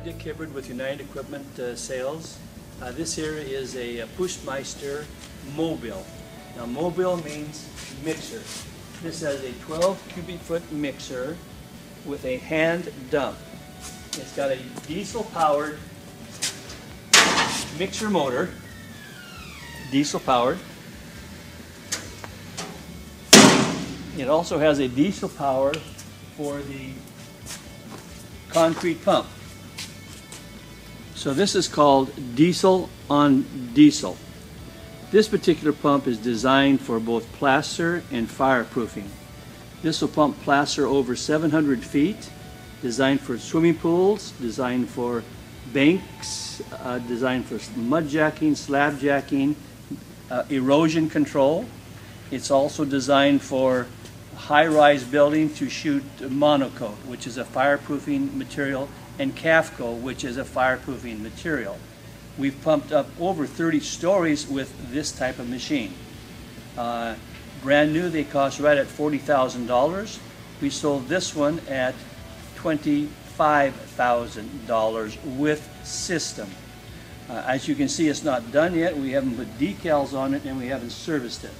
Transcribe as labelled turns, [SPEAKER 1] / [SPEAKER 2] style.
[SPEAKER 1] I'm Dick Hibbard with United Equipment Sales. This here is a Putzmeister mobile. Now mobile means mixer. This has a 12 cubic foot mixer with a hand dump. It's got a diesel powered mixer motor, diesel powered. It also has a diesel power for the concrete pump. So this is called diesel on diesel. This particular pump is designed for both plaster and fireproofing. This will pump plaster over 700 feet, designed for swimming pools, designed for banks, designed for mud jacking, slab jacking, erosion control. It's also designed for high-rise building to shoot monocoat, which is a fireproofing material, and calf coat, which is a fireproofing material. We've pumped up over 30 stories with this type of machine. Brand new, they cost right at $40,000. We sold this one at $25,000 with system. As you can see, it's not done yet. We haven't put decals on it and we haven't serviced it.